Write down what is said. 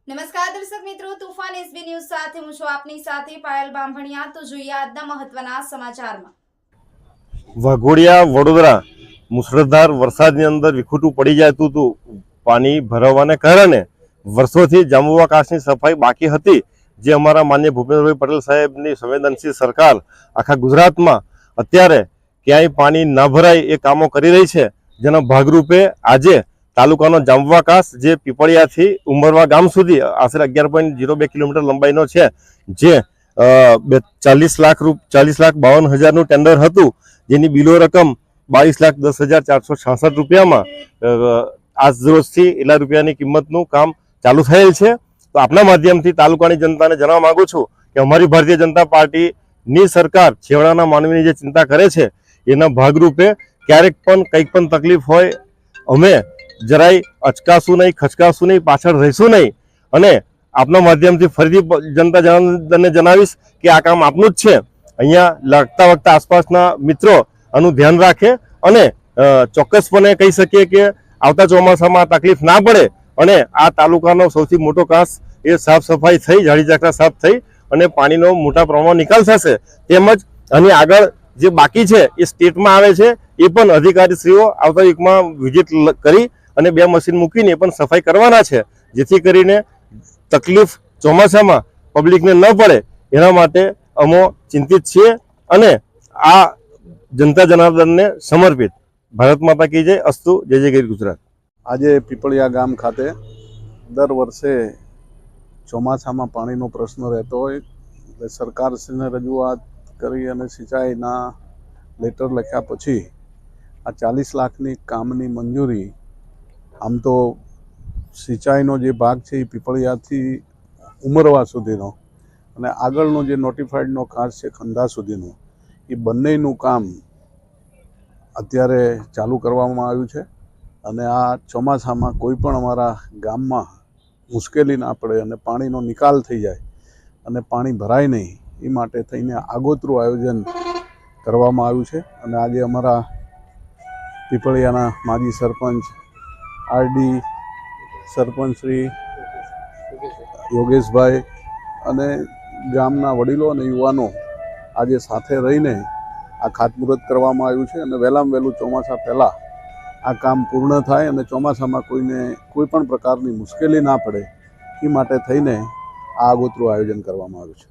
નમસ્કાર દર્શક મિત્રો, તુફાન એસબી ન્યૂઝ સાથે હું છું આપની સાથે પાયલ બામભણિયા। તો જોઈએ આજના મહત્વના સમાચારમાં। વાઘોડિયા વડોદરા મુસળધાર વરસાદની અંદર વિખૂટું પડી જતું હતું। પાણી ભરાવાને કારણે વર્ષોથી જાંબુવા કાંસની સફાઈ બાકી હતી, જે અમારા માનનીય ભૂપેન્દ્રભાઈ પટેલ સાહેબની સંવેદનશીલ સરકાર આખા ગુજરાતમાં અત્યારે ક્યાંય પાણી ના ભરાય એ કામો કરી રહી છે। જેના ભાગરૂપે આજે તાલુકાનો જાંબુવા કાંસ જે પીપળિયાથી ઉમરવા ગામ સુધી આશરે 11.02 કિલોમીટર લંબાઈનો છે, જે 40,52,000નું ટેન્ડર હતું, જેની બિલો રકમ 22,10,466 રૂપિયામાં આજ રોજથી એટલા રૂપિયાની કિંમતનું કામ ચાલુ થયેલ છે। તો આપના માધ્યમથી તાલુકાની જનતાને જણાવવા માંગુ છું કે અમારી ભારતીય જનતા પાર્ટીની સરકાર છેવાડાના માનવીની જે ચિંતા કરે છે, એના ભાગરૂપે ક્યારેક પણ કંઈક પણ તકલીફ હોય અમે જરાય અચકાશું નહીં, ખચકાશું નહીં, પાછળ રહીશું નહીં। અને આપના માધ્યમથી ફરીથી જનતાને જણાવીશ કે આ કામ આપનું જ છે। અહીંયા લાગતા વખતે આસપાસના મિત્રો આનું ધ્યાન રાખે અને ચોક્કસપણે કહી શકીએ કે આવતા ચોમાસામાં તકલીફ ના પડે અને આ તાલુકાનો સૌથી મોટો કાંસ એ સાફ સફાઈ થઈ, ઝાડી ઝાકરા સાફ થઈ અને પાણીનો મોટા પ્રમાણમાં નિકાલ થશે। તેમજ આની આગળ જે બાકી છે એ સ્ટેટમાં આવે છે, એ પણ અધિકારીશ્રીઓ આવતા વીકમાં વિઝિટ કરી અને 2 મશીન મૂકીને પણ સફાઈ કરવાના છે, જેથી કરીને તકલીફ ચોમાસામાં પબ્લિકને ન પડે એના માટે અમે ચિંતિત છીએ અને આ જનતા જનાર્દનને સમર્પિત। ભારત માતા કી જય, અસ્તુ, જય જય ગીર ગુજરાત। આજે પીપળિયા ગામ ખાતે દર વર્ષે ચોમાસામાં પાણીનો પ્રશ્ન રહેતો હોય એટલે સરકારશ્રીને રજૂઆત કરી અને સિંચાઈના લેટર લખ્યા પછી આ 40 લાખની કામની મંજૂરી, આમ તો સિંચાઈનો જે ભાગ છે એ પીપળિયાથી ઉમરવા સુધીનો અને આગળનો જે નોટિફાઈડનો કાંસ છે ખંધા સુધીનો, એ બંનેનું કામ અત્યારે ચાલુ કરવામાં આવ્યું છે અને આ ચોમાસામાં કોઈ પણ અમારા ગામમાં મુશ્કેલી ના પડે અને પાણીનો નિકાલ થઈ જાય અને પાણી ભરાય નહીં, એ માટે થઈને આગોતરું આયોજન કરવામાં આવ્યું છે। અને આજે અમારા પીપળિયાના માજી સરપંચ આરડી સરપંચ શ્રી યોગેશભાઈ અને ગામના વડીલો અને યુવાનો આજે સાથે રહીને આ ખાતમુહૂર્ત કરવામાં આવ્યું છે અને વહેલામાં વહેલું ચોમાસા પહેલાં આ કામ પૂર્ણ થાય અને ચોમાસામાં કોઈને કોઈ પણ પ્રકારની મુશ્કેલી ના પડે એ માટે થઈને આ આગોતરું આયોજન કરવામાં આવ્યું છે।